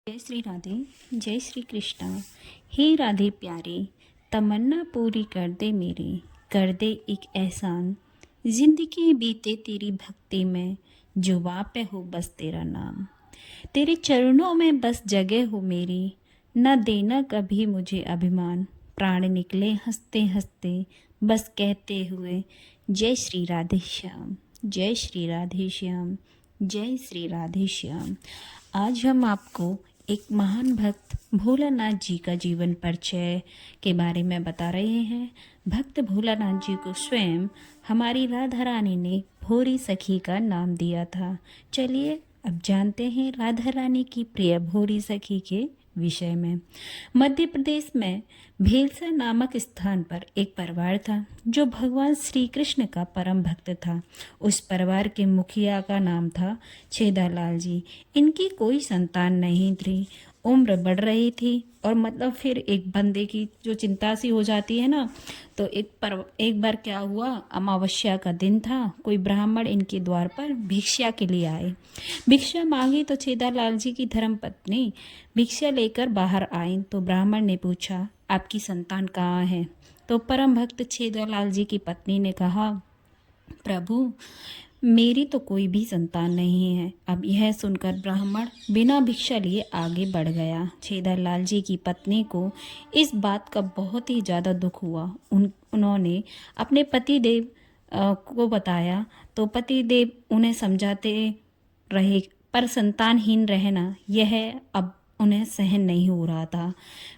जय श्री राधे। जय श्री कृष्णा। हे राधे प्यारे, तमन्ना पूरी कर दे मेरी, कर दे एक एहसान। जिंदगी बीते तेरी भक्ति में, जुबां पे हो बस तेरा नाम। तेरे चरणों में बस जगह हो मेरी, न देना कभी मुझे अभिमान। प्राण निकले हंसते हंसते, बस कहते हुए जय श्री राधे श्याम, जय श्री राधे श्याम, जय श्री राधे श्याम। आज हम आपको एक महान भक्त भोलानाथ जी का जीवन परिचय के बारे में बता रहे हैं। भक्त भोलानाथ जी को स्वयं हमारी राधा रानी ने भोरी सखी का नाम दिया था। चलिए अब जानते हैं राधा रानी की प्रिय भोरी सखी के विषय में। मध्य प्रदेश में भेलसा नामक स्थान पर एक परिवार था जो भगवान श्री कृष्ण का परम भक्त था। उस परिवार के मुखिया का नाम था छेदालाल जी। इनकी कोई संतान नहीं थी। उम्र बढ़ रही थी और मतलब फिर एक बंदे की जो चिंता सी हो जाती है ना, तो एक बार क्या हुआ, अमावस्या का दिन था। कोई ब्राह्मण इनके द्वार पर भिक्षा के लिए आए। भिक्षा मांगी तो छेदालाल जी की धर्मपत्नी भिक्षा लेकर बाहर आई तो ब्राह्मण ने पूछा, आपकी संतान कहाँ है? तो परम भक्त छेदालाल जी की पत्नी ने कहा, प्रभु मेरी तो कोई भी संतान नहीं है। अब यह सुनकर ब्राह्मण बिना भिक्षा लिए आगे बढ़ गया। छेदालाल जी की पत्नी को इस बात का बहुत ही ज़्यादा दुख हुआ। उन्होंने अपने पतिदेव को बताया तो पतिदेव उन्हें समझाते रहे, पर संतानहीन रहना यह अब उन्हें सहन नहीं हो रहा था।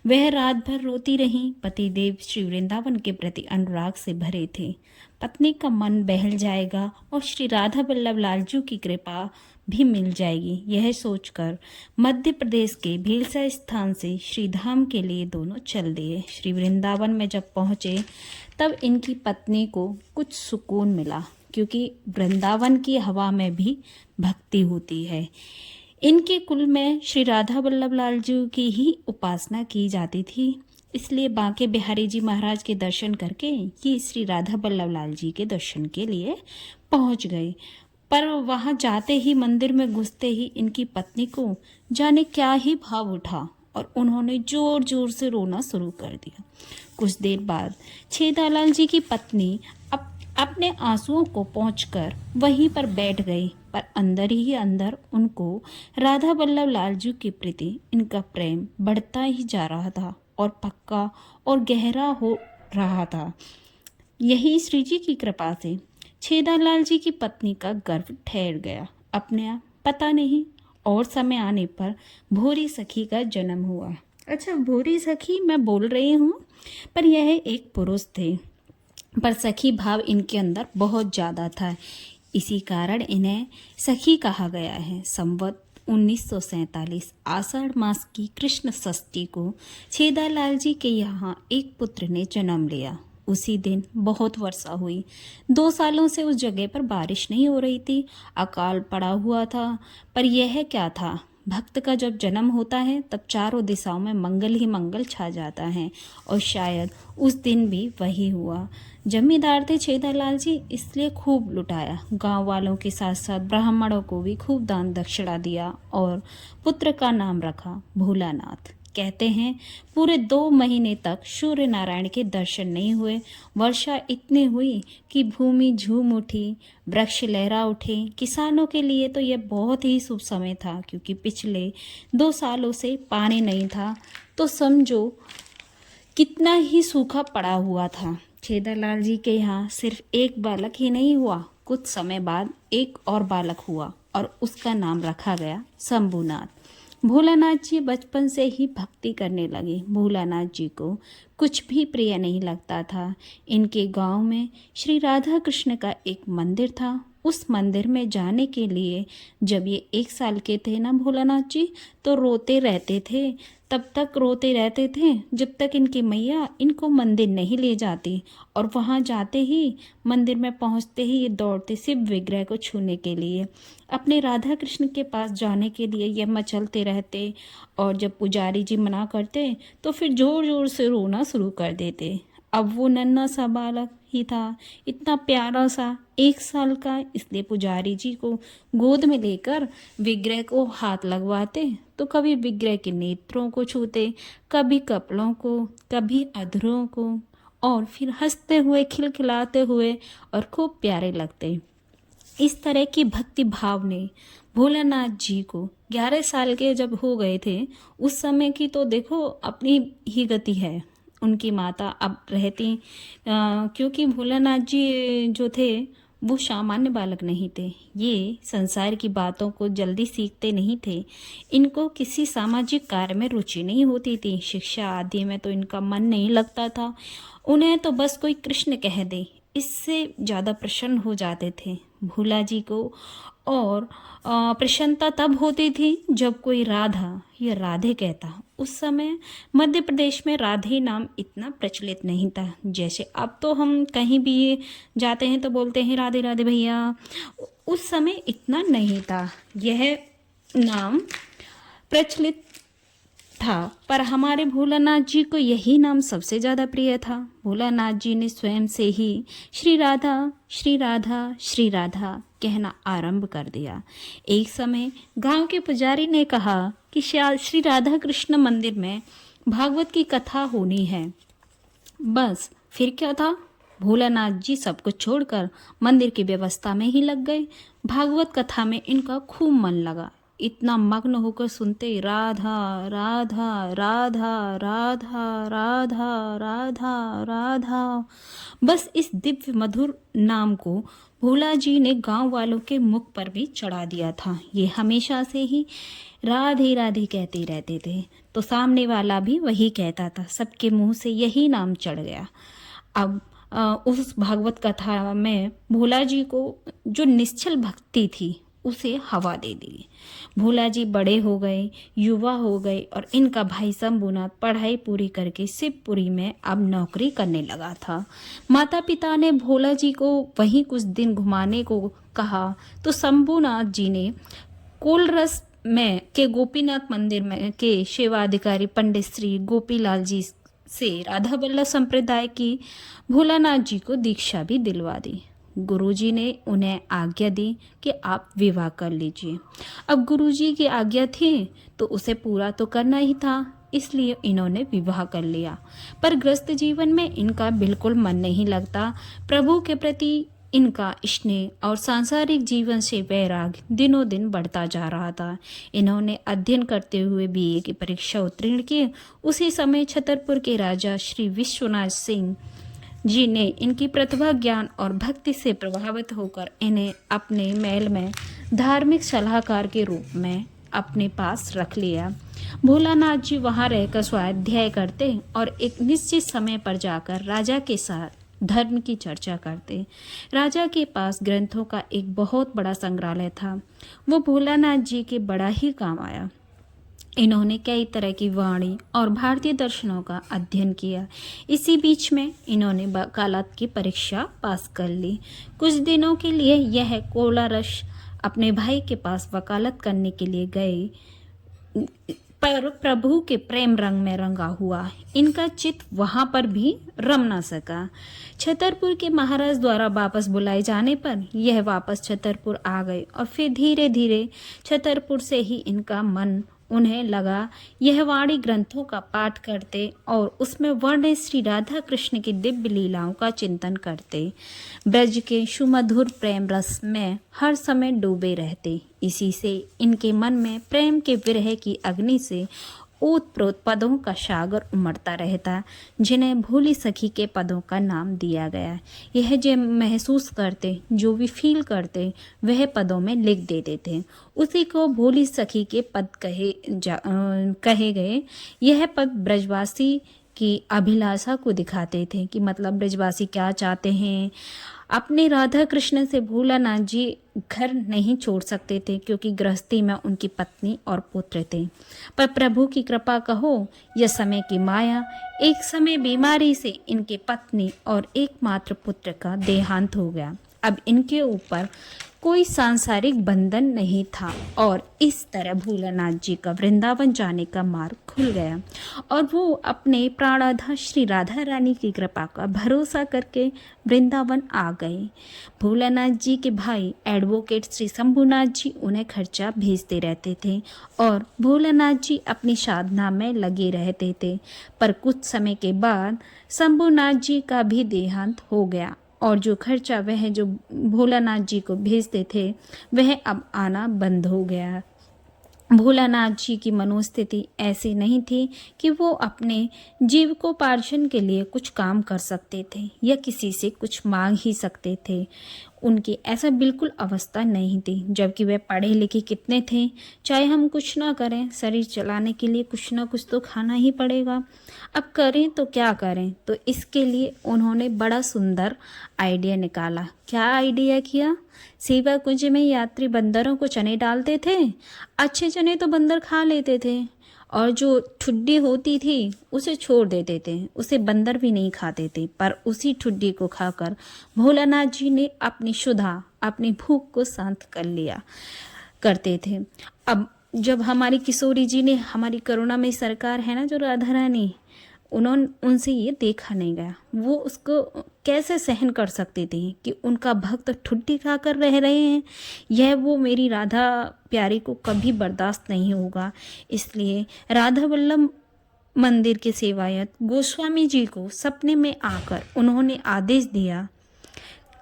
वह रात भर रोती रहीं। पतिदेव श्री वृंदावन के प्रति अनुराग से भरे थे। पत्नी का मन बहल जाएगा और श्री राधा वल्लभ लालजू की कृपा भी मिल जाएगी, यह सोचकर मध्य प्रदेश के भेलसा स्थान से श्रीधाम के लिए दोनों चल दिए। श्री वृंदावन में जब पहुँचे तब इनकी पत्नी को कुछ सुकून मिला, क्योंकि वृंदावन की हवा में भी भक्ति होती है। इनके कुल में श्री राधा वल्लभ लालजू की ही उपासना की जाती थी, इसलिए बांके बिहारी जी महाराज के दर्शन करके ये श्री राधा वल्लभ लाल जी के दर्शन के लिए पहुंच गए। पर वहां जाते ही, मंदिर में घुसते ही इनकी पत्नी को जाने क्या ही भाव उठा और उन्होंने जोर जोर से रोना शुरू कर दिया। कुछ देर बाद छेदालाल जी की पत्नी अपने आंसुओं को पोंछकर वहीं पर बैठ गई, पर अंदर ही अंदर उनको राधा वल्लभ लालजू के प्रति इनका प्रेम बढ़ता ही जा रहा था और पक्का और गहरा हो रहा था। यही श्री जी की कृपा से छेदालाल जी की पत्नी का गर्भ ठहर गया। अपने आप पता नहीं, और समय आने पर भोरी सखी का जन्म हुआ। अच्छा, भोरी सखी मैं बोल रही हूँ, पर यह एक पुरुष थे, पर सखी भाव इनके अंदर बहुत ज़्यादा था। इसी कारण इन्हें सखी कहा गया है। संवत 1947 आषाढ़ मास की कृष्ण षष्ठी को छेदालाल जी के यहाँ एक पुत्र ने जन्म लिया। उसी दिन बहुत वर्षा हुई। 2 सालों से उस जगह पर बारिश नहीं हो रही थी, अकाल पड़ा हुआ था। पर यह क्या था, भक्त का जब जन्म होता है तब चारों दिशाओं में मंगल ही मंगल छा जाता है, और शायद उस दिन भी वही हुआ। जमींदार थे छेदालाल जी, इसलिए खूब लुटाया। गांव वालों के साथ साथ ब्राह्मणों को भी खूब दान दक्षिणा दिया और पुत्र का नाम रखा भोलानाथ। कहते हैं पूरे 2 महीने तक सूर्य नारायण के दर्शन नहीं हुए। वर्षा इतनी हुई कि भूमि झूम उठी, वृक्ष लहरा उठे। किसानों के लिए तो यह बहुत ही शुभ समय था, क्योंकि पिछले 2 सालों से पानी नहीं था। तो समझो कितना ही सूखा पड़ा हुआ था। छेदालाल जी के यहाँ सिर्फ एक बालक ही नहीं हुआ, कुछ समय बाद एक और बालक हुआ और उसका नाम रखा गया शंभुनाथ। भोलानाथ जी बचपन से ही भक्ति करने लगे। भोलानाथ जी को कुछ भी प्रिय नहीं लगता था। इनके गांव में श्री राधा कृष्ण का एक मंदिर था। उस मंदिर में जाने के लिए जब ये 1 साल के थे ना भोलानाथ जी, तो रोते रहते थे। तब तक रोते रहते थे जब तक इनकी मैया इनको मंदिर नहीं ले जाती, और वहाँ जाते ही, मंदिर में पहुँचते ही ये दौड़ते शिव विग्रह को छूने के लिए। अपने राधा कृष्ण के पास जाने के लिए ये मचलते रहते, और जब पुजारी जी मना करते तो फिर जोर जोर से रोना शुरू कर देते। अब वो नन्हा सा बालक ही था, इतना प्यारा सा 1 साल का। इसलिए पुजारी जी को गोद में लेकर विग्रह को हाथ लगवाते तो कभी विग्रह के नेत्रों को छूते, कभी कपड़ों को, कभी अधरों को, और फिर हंसते हुए खिलखिलाते हुए और खूब प्यारे लगते। इस तरह की भक्ति भाव ने भोलानाथ जी को 11 साल के जब हो गए थे, उस समय की तो देखो अपनी ही गति है। उनकी माता अब रहती क्योंकि भोलानाथ जी जो थे वो सामान्य बालक नहीं थे। ये संसार की बातों को जल्दी सीखते नहीं थे। इनको किसी सामाजिक कार्य में रुचि नहीं होती थी, शिक्षा आदि में तो इनका मन नहीं लगता था। उन्हें तो बस कोई कृष्ण कह दे इससे ज़्यादा प्रसन्न हो जाते थे भोला जी को। और प्रसन्नता तब होती थी जब कोई राधा या राधे कहता। उस समय मध्य प्रदेश में राधे नाम इतना प्रचलित नहीं था। जैसे अब तो हम कहीं भी जाते हैं तो बोलते हैं राधे राधे भैया, उस समय इतना नहीं था यह नाम प्रचलित था। पर हमारे भोलानाथ जी को यही नाम सबसे ज़्यादा प्रिय था। भोलानाथ जी ने स्वयं से ही श्री राधा श्री राधा श्री राधा कहना आरंभ कर दिया। एक समय गांव के पुजारी ने कहा कि श्री राधा कृष्ण मंदिर में भागवत की कथा होनी है। बस फिर क्या था, भोलानाथ जी सब कुछ छोड़कर मंदिर की व्यवस्था में ही लग गए। भागवत कथा में इनका खूब मन लगा। इतना मग्न होकर सुनते, राधा राधा राधा राधा राधा राधा राधा। बस इस दिव्य मधुर नाम को भोला जी ने गांव वालों के मुख पर भी चढ़ा दिया था। ये हमेशा से ही राधे राधे कहते रहते थे, तो सामने वाला भी वही कहता था। सबके मुंह से यही नाम चढ़ गया। अब उस भागवत कथा में भोला जी को जो निश्चल भक्ति थी उसे हवा दे दी। भोला जी बड़े हो गए, युवा हो गए, और इनका भाई शंभुनाथ पढ़ाई पूरी करके शिवपुरी में अब नौकरी करने लगा था। माता पिता ने भोला जी को वहीं कुछ दिन घुमाने को कहा तो शंभुनाथ जी ने कोलरस में के गोपीनाथ मंदिर में के सेवाधिकारी पंडित श्री गोपीलाल जी से राधा वल्लभ संप्रदाय की भोलानाथ जी को दीक्षा भी दिलवा दी। गुरुजी ने उन्हें आज्ञा दी कि आप विवाह कर लीजिए। अब गुरुजी की आज्ञा थी तो उसे पूरा तो करना ही था, इसलिए इन्होंने विवाह कर लिया। पर गृहस्थ जीवन में इनका बिल्कुल मन नहीं लगता। प्रभु के प्रति इनका स्नेह और सांसारिक जीवन से वैराग दिनों दिन बढ़ता जा रहा था। इन्होंने अध्ययन करते हुए बीए की परीक्षा उत्तीर्ण की। उसी समय छतरपुर के राजा श्री विश्वनाथ सिंह जी ने इनकी प्रतिभा, ज्ञान और भक्ति से प्रभावित होकर इन्हें अपने महल में धार्मिक सलाहकार के रूप में अपने पास रख लिया। भोलानाथ जी वहां रहकर स्वाध्याय करते और एक निश्चित समय पर जाकर राजा के साथ धर्म की चर्चा करते। राजा के पास ग्रंथों का एक बहुत बड़ा संग्रहालय था। वो भोलानाथ जी के बड़ा ही काम आया। इन्होंने कई तरह की वाणी और भारतीय दर्शनों का अध्ययन किया। इसी बीच में इन्होंने वकालत की परीक्षा पास कर ली। कुछ दिनों के लिए यह कोलारस अपने भाई के पास वकालत करने के लिए गए, पर प्रभु के प्रेम रंग में रंगा हुआ इनका चित्त वहां पर भी रम न सका। छतरपुर के महाराज द्वारा वापस बुलाए जाने पर यह वापस छतरपुर आ गए और फिर धीरे धीरे छतरपुर से ही इनका मन उन्हें लगा। यह वाणी ग्रंथों का पाठ करते और उसमें वर्ण श्री राधा कृष्ण की दिव्य लीलाओं का चिंतन करते। ब्रज के सुमधुर प्रेम रस में हर समय डूबे रहते। इसी से इनके मन में प्रेम के विरह की अग्नि से ओतप्रोत पदों का सागर उमड़ता रहता, जिन्हें भोली सखी के पदों का नाम दिया गया। यह जो महसूस करते, जो भी फील करते, वह पदों में लिख देते थे। उसी को भोली सखी के पद कहे गए। यह पद ब्रजवासी की अभिलाषा को दिखाते थे कि मतलब ब्रजवासी क्या चाहते हैं। अपने राधा कृष्ण से भोलानाथ जी घर नहीं छोड़ सकते थे क्योंकि गृहस्थी में उनकी पत्नी और पुत्र थे। पर प्रभु की कृपा कहो या समय की माया, एक समय बीमारी से इनके पत्नी और एकमात्र पुत्र का देहांत हो गया। अब इनके ऊपर कोई सांसारिक बंधन नहीं था और इस तरह भोलानाथ जी का वृंदावन जाने का मार्ग खुल गया और वो अपने प्राणाधा श्री राधा रानी की कृपा का भरोसा करके वृंदावन आ गए। भोलानाथ जी के भाई एडवोकेट श्री शंभुनाथ जी उन्हें खर्चा भेजते रहते थे और भोलानाथ जी अपनी साधना में लगे रहते थे, पर कुछ समय के बाद शंभुनाथ जी का भी देहांत हो गया और जो खर्चा वह जो भोलानाथ जी को भेजते थे वह अब आना बंद हो गया। भोलानाथ जी की मनोस्थिति ऐसी नहीं थी कि वो अपने जीविकोपार्जन के लिए कुछ काम कर सकते थे या किसी से कुछ मांग ही सकते थे। उनकी ऐसा बिल्कुल अवस्था नहीं थी, जबकि वे पढ़े लिखे कितने थे। चाहे हम कुछ ना करें, शरीर चलाने के लिए कुछ ना कुछ तो खाना ही पड़ेगा। अब करें तो क्या करें, तो इसके लिए उन्होंने बड़ा सुंदर आइडिया निकाला। क्या आइडिया किया? सेवा कुंज में यात्री बंदरों को चने डालते थे। अच्छे चने तो बंदर खा लेते थे और जो ठुड्डी होती थी उसे छोड़ देते थे, उसे बंदर भी नहीं खाते थे, पर उसी ठुड्डी को खाकर भोलानाथ जी ने अपनी क्षुधा, अपनी भूख को शांत कर लिया करते थे। अब जब हमारी किशोरी जी ने, हमारी करुणा में सरकार है ना जो राधा रानी, उन्होंने उनसे ये देखा नहीं गया। वो उसको कैसे सहन कर सकते थे कि उनका भक्त ठुड्डी खाकर रह रहे हैं। यह वो मेरी राधा प्यारी को कभी बर्दाश्त नहीं होगा। इसलिए राधा वल्लभ मंदिर के सेवायत गोस्वामी जी को सपने में आकर उन्होंने आदेश दिया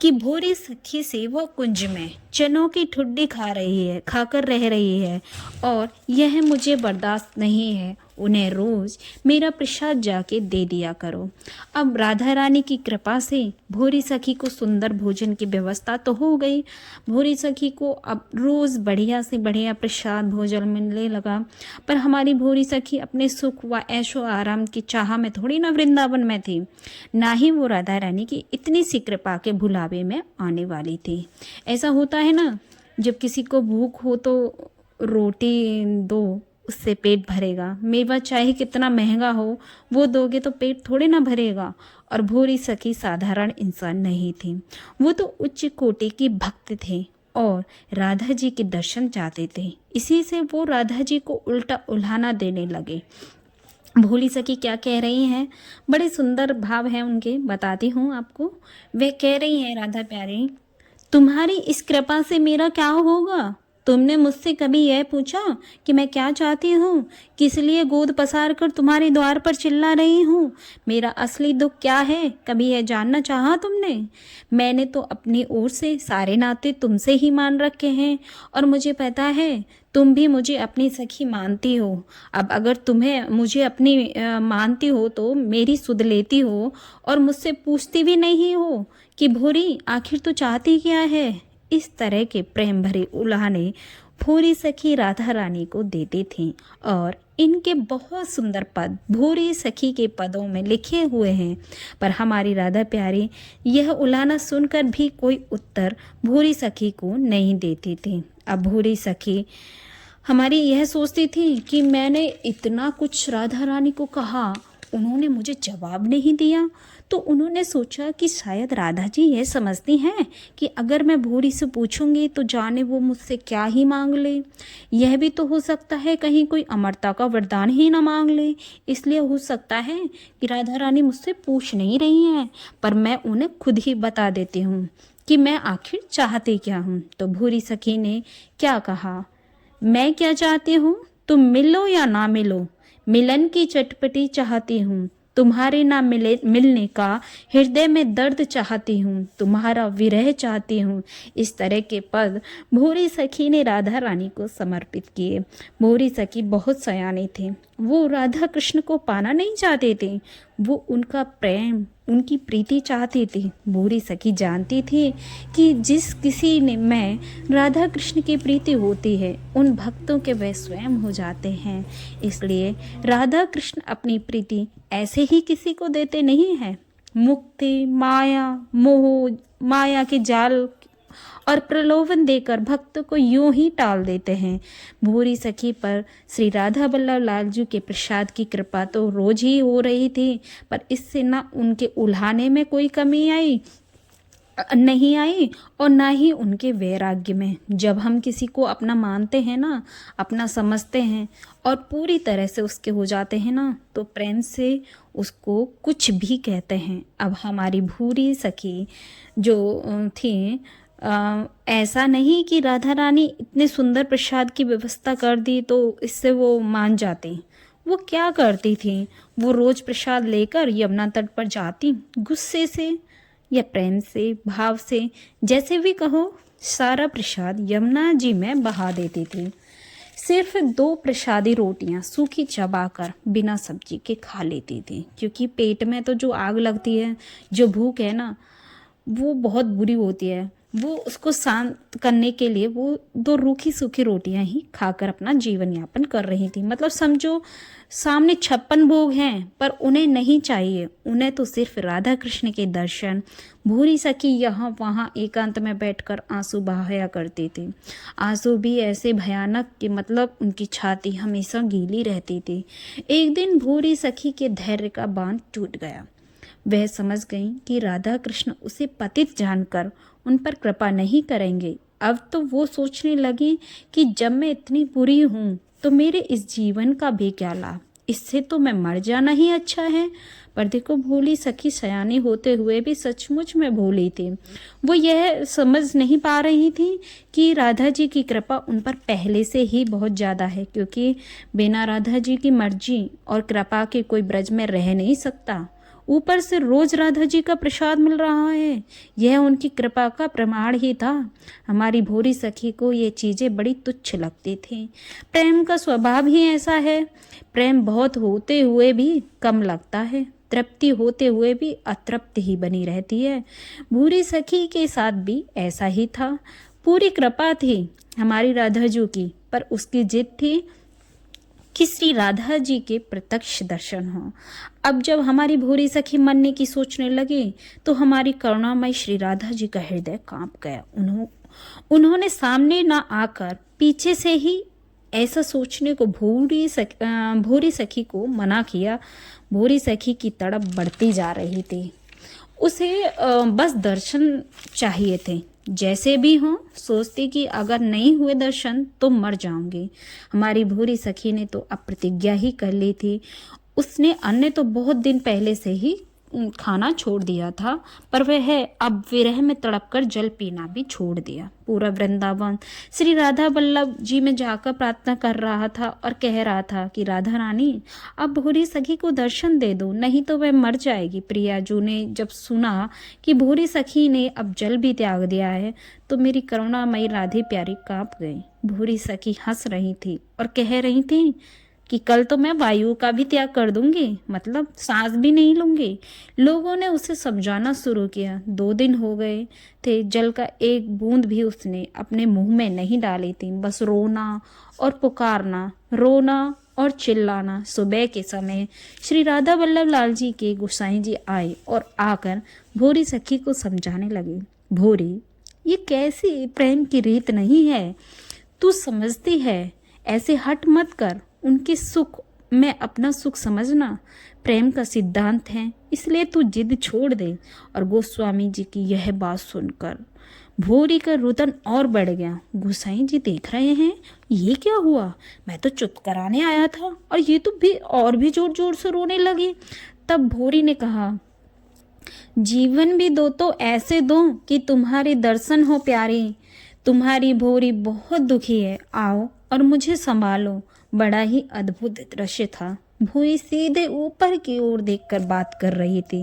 कि भोरी सखी सेवा कुंज में चनों की ठुड्डी खाकर रह रही है और यह मुझे बर्दाश्त नहीं है। उन्हें रोज़ मेरा प्रसाद जाके दे दिया करो। अब राधा रानी की कृपा से भोरी सखी को सुंदर भोजन की व्यवस्था तो हो गई। भोरी सखी को अब रोज़ बढ़िया से बढ़िया प्रसाद भोजन मिलने लगा, पर हमारी भोरी सखी अपने सुख व ऐशो आराम की चाह में थोड़ी ना वृंदावन में थी, ना ही वो राधा रानी की इतनी सी कृपा के भुलावे में आने वाली थी। ऐसा होता है ना, जब किसी को भूख हो तो रोटी दो, उससे पेट भरेगा। मेवा चाहे कितना महंगा हो, वो दोगे तो पेट थोड़े ना भरेगा। और भोरी सखी साधारण इंसान नहीं थी, वो तो उच्च कोटि की भक्त थे और राधा जी के दर्शन चाहते थे। इसी से वो राधा जी को उल्टा उल्हाना देने लगे। भोली सखी क्या कह रही हैं, बड़े सुंदर भाव हैं उनके, बताती हूँ आपको। वे कह रही हैं, राधा प्यारी, तुम्हारी इस कृपा से मेरा क्या होगा? तुमने मुझसे कभी यह पूछा कि मैं क्या चाहती हूँ, किस लिए गोद पसार कर तुम्हारे द्वार पर चिल्ला रही हूँ? मेरा असली दुख क्या है, कभी यह जानना चाहा तुमने? मैंने तो अपनी ओर से सारे नाते तुमसे ही मान रखे हैं और मुझे पता है तुम भी मुझे अपनी सखी मानती हो। अब अगर तुम्हें मुझे अपनी मानती हो तो मेरी सुध लेती हो और मुझसे पूछती भी नहीं हो कि भोरी आखिर तू चाहती क्या है। इस तरह के प्रेम भरे उल्हाने भोरी सखी राधा रानी को देती थीं और इनके बहुत सुंदर पद भोरी सखी के पदों में लिखे हुए हैं, पर हमारी राधा प्यारी यह उल्हाना सुनकर भी कोई उत्तर भोरी सखी को नहीं देती थी। अब भोरी सखी हमारी यह सोचती थी कि मैंने इतना कुछ राधा रानी को कहा, उन्होंने मुझे जवाब नहीं दिया, तो उन्होंने सोचा कि शायद राधा जी यह समझती हैं कि अगर मैं भोरी से पूछूंगी तो जाने वो मुझसे क्या ही मांग ले। यह भी तो हो सकता है कहीं कोई अमरता का वरदान ही ना मांग ले। इसलिए हो सकता है कि राधा रानी मुझसे पूछ नहीं रही हैं, पर मैं उन्हें खुद ही बता देती हूँ कि मैं आखिर चाहती क्या हूँ। तो भोरी सखी ने क्या कहा, मैं क्या चाहती हूँ, तुम मिलो या ना मिलो, मिलन की चटपटी चाहती हूँ, तुम्हारे ना मिलने का हृदय में दर्द चाहती हूँ, तुम्हारा विरह चाहती हूँ। इस तरह के पद भोरी सखी ने राधा रानी को समर्पित किए। भोरी सखी बहुत सयाने थे, वो राधा कृष्ण को पाना नहीं चाहते थे, वो उनका प्रेम, उनकी प्रीति चाहती थी। भोरी सखी जानती थी कि जिस किसी ने में राधा कृष्ण की प्रीति होती है उन भक्तों के वे स्वयं हो जाते हैं। इसलिए राधा कृष्ण अपनी प्रीति ऐसे ही किसी को देते नहीं हैं। मुक्ति, माया, मोह, माया के जाल और प्रलोभन देकर भक्त को यूं ही टाल देते हैं। भोरी सखी पर श्री राधा बल्लभ लाल जी के प्रसाद की कृपा तो रोज ही हो रही थी, पर इससे ना उनके उल्हाने में कोई कमी आई नहीं आई और ना ही उनके वैराग्य में। जब हम किसी को अपना मानते हैं ना, अपना समझते हैं और पूरी तरह से उसके हो जाते हैं ना, तो प्रेम से उसको कुछ भी कहते हैं। अब हमारी भूरी सखी जो थी, ऐसा नहीं कि राधा रानी इतने सुंदर प्रसाद की व्यवस्था कर दी तो इससे वो मान जाती। वो क्या करती थी, वो रोज प्रसाद लेकर यमुना तट पर जाती, गुस्से से या प्रेम से, भाव से, जैसे भी कहो, सारा प्रसाद यमुना जी में बहा देती थी। सिर्फ 2 प्रसादी रोटियां सूखी चबाकर बिना सब्जी के खा लेती थी, क्योंकि पेट में तो जो आग लगती है, जो भूख है ना, वो बहुत बुरी होती है। वो उसको शांत करने के लिए वो 2 रूखी सूखी रोटियां ही खाकर अपना जीवन यापन कर रही थी। मतलब समझो, सामने 56 भोग हैं पर उन्हें नहीं चाहिए, उन्हें तो सिर्फ राधा कृष्ण के दर्शन। भूरी सखी यहाँ वहाँ एकांत में बैठकर आंसू बहाया करती थी। आंसू भी ऐसे भयानक कि मतलब उनकी छाती हमेशा गीली रहती थी। एक दिन भूरी सखी के धैर्य का बांध टूट गया। वह समझ गई कि राधा कृष्ण उसे पतित जानकर उन पर कृपा नहीं करेंगे। अब तो वो सोचने लगी कि जब मैं इतनी बुरी हूँ तो मेरे इस जीवन का भी क्या लाभ, इससे तो मैं मर जाना ही अच्छा है। पर देखो, भोली सखी सयानी होते हुए भी सचमुच में भोली थी। वो यह समझ नहीं पा रही थी कि राधा जी की कृपा उन पर पहले से ही बहुत ज़्यादा है, क्योंकि बिना राधा जी की मर्जी और कृपा के कोई ब्रज में रह नहीं सकता। ऊपर से रोज राधा जी का प्रसाद मिल रहा है, यह उनकी कृपा का प्रमाण ही था। हमारी भोरी सखी को ये चीज़ें बड़ी तुच्छ लगती थी। प्रेम का स्वभाव ही ऐसा है, प्रेम बहुत होते हुए भी कम लगता है, तृप्ति होते हुए भी अतृप्त ही बनी रहती है। भूरी सखी के साथ भी ऐसा ही था। पूरी कृपा थी हमारी राधा जी की, पर उसकी जिद थी कि श्री राधा जी के प्रत्यक्ष दर्शन हो। अब जब हमारी भूरी सखी मरने की सोचने लगी तो हमारी करुणामय श्री राधा जी का हृदय कांप गया। उन्होंने सामने ना आकर पीछे से ही ऐसा सोचने को भूरी सखी को मना किया। भूरी सखी की तड़प बढ़ती जा रही थी। उसे बस दर्शन चाहिए थे, जैसे भी हों। सोचती कि अगर नहीं हुए दर्शन तो मर जाऊंगी। हमारी भूरी सखी ने तो अब प्रतिज्ञा ही कर ली थी। उसने अन्य तो बहुत दिन पहले से ही खाना छोड़ दिया था, पर वह अब विरह में तड़पकर जल पीना भी छोड़ दिया। पूरा वृंदावन श्री राधा वल्लभ जी में जाकर प्रार्थना कर रहा था और कह रहा था कि राधा रानी, अब भूरी सखी को दर्शन दे दो, नहीं तो वह मर जाएगी। प्रियाजू ने जब सुना कि भूरी सखी ने अब जल भी त्याग दिया है तो मेरी करुणामयी राधे प्यारी कांप गई। भूरी सखी हंस रही थी और कह रही थी कि कल तो मैं वायु का भी त्याग कर दूंगी, मतलब सांस भी नहीं लूंगी। लोगों ने उसे समझाना शुरू किया। 2 दिन हो गए थे, जल का एक बूंद भी उसने अपने मुंह में नहीं डाली थी। बस रोना और पुकारना, रोना और चिल्लाना। सुबह के समय श्री राधा वल्लभ लाल जी के गोसाई जी आए और आकर भोरी सखी को समझाने लगे। भोरी, ये कैसी प्रेम की रीत नहीं है, तू समझती है, ऐसे हट मत कर। उनके सुख में अपना सुख समझना प्रेम का सिद्धांत है, इसलिए तू जिद छोड़ दे। और गोस्वामी जी की यह बात सुनकर भोरी का रुदन और बढ़ गया। गोसाई जी देख रहे हैं, ये क्या हुआ, मैं तो चुप कराने आया था और ये तो भी और भी जोर जोर से रोने लगी। तब भोरी ने कहा, जीवन भी दो तो ऐसे दो कि तुम्हारे दर्शन हो प्यारे। तुम्हारी भोरी बहुत दुखी है, आओ और मुझे संभालो। बड़ा ही अद्भुत दृश्य था। भोरी सीधे ऊपर की ओर देखकर बात कर रही थी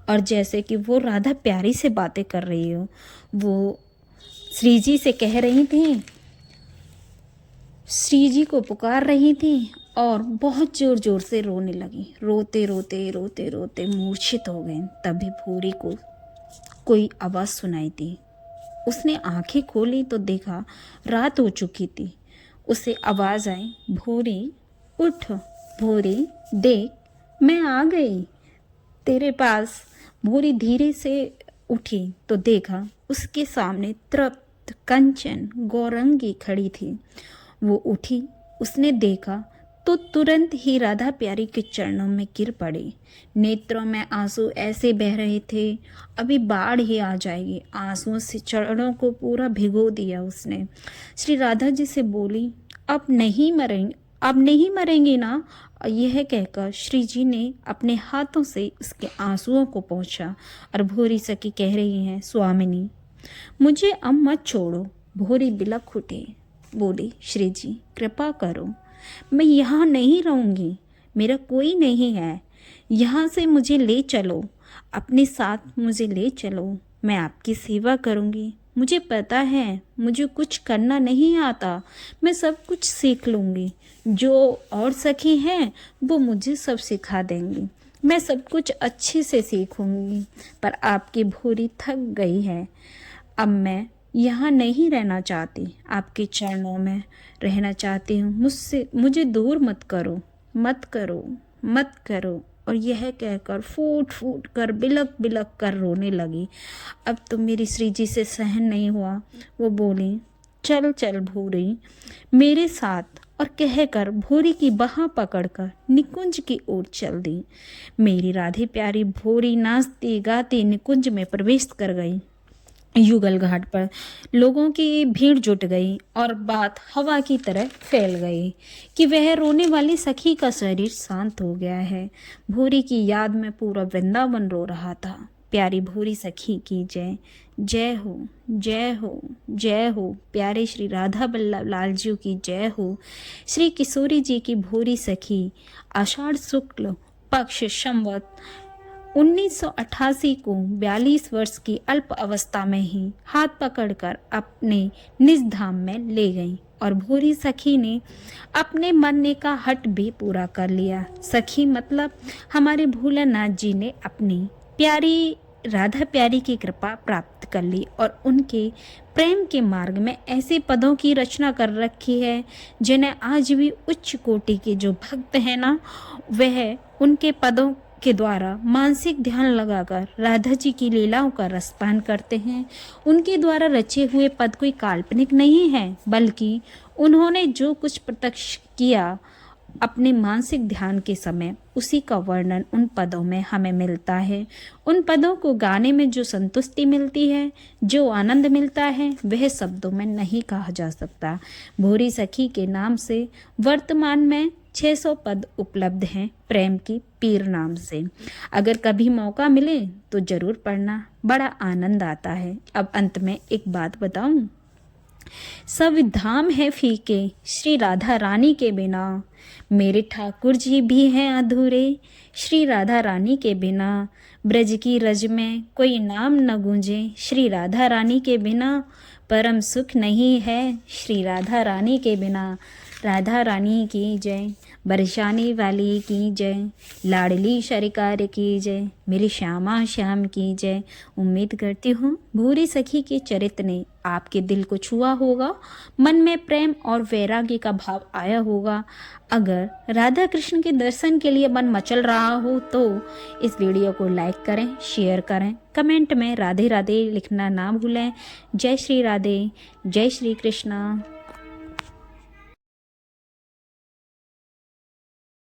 और जैसे कि वो राधा प्यारी से बातें कर रही हो। वो श्री जी से कह रही थी, श्री जी को पुकार रही थी और बहुत जोर जोर से रोने लगी। रोते रोते रोते रोते मूर्छित हो गई। तभी भूरी को कोई आवाज़ सुनाई दी। उसने आंखें खोली तो देखा रात हो चुकी थी। उसे आवाज़ आई, भूरी उठ, भूरी देख, मैं आ गई तेरे पास। भूरी धीरे से उठी तो देखा उसके सामने तृप्त कंचन गौरंगी खड़ी थी। वो उठी, उसने देखा तो तुरंत ही राधा प्यारी के चरणों में गिर पड़ी। नेत्रों में आंसू ऐसे बह रहे थे, अभी बाढ़ ही आ जाएगी। आंसुओं से चरणों को पूरा भिगो दिया उसने। श्री राधा जी से बोली, अब नहीं मरेंगे ना? यह कहकर श्री जी ने अपने हाथों से उसके आंसुओं को पोंछा और भूरी सखी कह रही हैं, स्वामिनी मुझे अब मत छोड़ो। भूरी बिलख उठी, बोली, श्री जी कृपा करो, मैं यहाँ नहीं रहूँगी, मेरा कोई नहीं है, यहाँ से मुझे ले चलो, अपने साथ मुझे ले चलो, मैं आपकी सेवा करूँगी। मुझे पता है मुझे कुछ करना नहीं आता, मैं सब कुछ सीख लूँगी। जो और सखी हैं वो मुझे सब सिखा देंगी, मैं सब कुछ अच्छे से सीखूँगी। पर आपकी भूरी थक गई है, अब मैं यहाँ नहीं रहना चाहती, आपके चरणों में रहना चाहती हूँ। मुझे दूर मत करो, मत करो, मत करो। और यह कहकर फूट फूट कर बिलक बिलक कर रोने लगी। अब तो मेरी श्री जी से सहन नहीं हुआ। वो बोली, चल चल भूरी मेरे साथ, और कहकर भूरी की बाह पकड़कर निकुंज की ओर चल दी। मेरी राधे प्यारी भूरी नाचती गाती निकुंज में प्रवेश कर गई। युगल घाट पर लोगों की भीड़ जुट गई और बात हवा की तरह फैल गई कि वह रोने वाली सखी का शरीर शांत हो गया है। भूरी की याद में पूरा वृंदावन रो रहा था। प्यारी भूरी सखी की जय, जय हो, जय हो, जय हो। प्यारे श्री राधा बल्लभ लाल जी की जय हो। श्री किशोरी जी की भूरी सखी आषाढ़ शुक्ल पक्ष संवत 1988 को 42 वर्ष की अल्प अवस्था में ही हाथ पकड़कर अपने निज धाम में ले गई और भूरी सखी ने अपने मरने का हट भी पूरा कर लिया। सखी मतलब हमारे भोलेनाथ जी ने अपनी प्यारी राधा प्यारी की कृपा प्राप्त कर ली और उनके प्रेम के मार्ग में ऐसे पदों की रचना कर रखी है जिन्हें आज भी उच्च कोटि के जो भक्त हैं ना, वह उनके पदों के द्वारा मानसिक ध्यान लगाकर राधा जी की लीलाओं का रसपान करते हैं। उनके द्वारा रचे हुए पद कोई काल्पनिक नहीं है, बल्कि उन्होंने जो कुछ प्रत्यक्ष किया अपने मानसिक ध्यान के समय, उसी का वर्णन उन पदों में हमें मिलता है। उन पदों को गाने में जो संतुष्टि मिलती है, जो आनंद मिलता है, वह शब्दों में नहीं कहा जा सकता। भूरी सखी के नाम से वर्तमान में 600 पद उपलब्ध हैं प्रेम की पीर नाम से। अगर कभी मौका मिले तो जरूर पढ़ना, बड़ा आनंद आता है। अब अंत में एक बात बताऊं, सब धाम है फीके श्री राधा रानी के बिना, मेरे ठाकुर जी भी हैं अधूरे श्री राधा रानी के बिना। ब्रज की रज में कोई नाम न गूंजे श्री राधा रानी के बिना, परम सुख नहीं है श्री राधा रानी के बिना। राधा रानी की जय, बरसाने वाली की जय, लाडली सरकार की जय, मेरी श्यामा श्याम की जय। उम्मीद करती हूँ भूरी सखी के चरित्र ने आपके दिल को छुआ होगा, मन में प्रेम और वैराग्य का भाव आया होगा। अगर राधा कृष्ण के दर्शन के लिए मन मचल रहा हो तो इस वीडियो को लाइक करें, शेयर करें, कमेंट में राधे राधे लिखना ना भूलें। जय श्री राधे, जय श्री कृष्णा।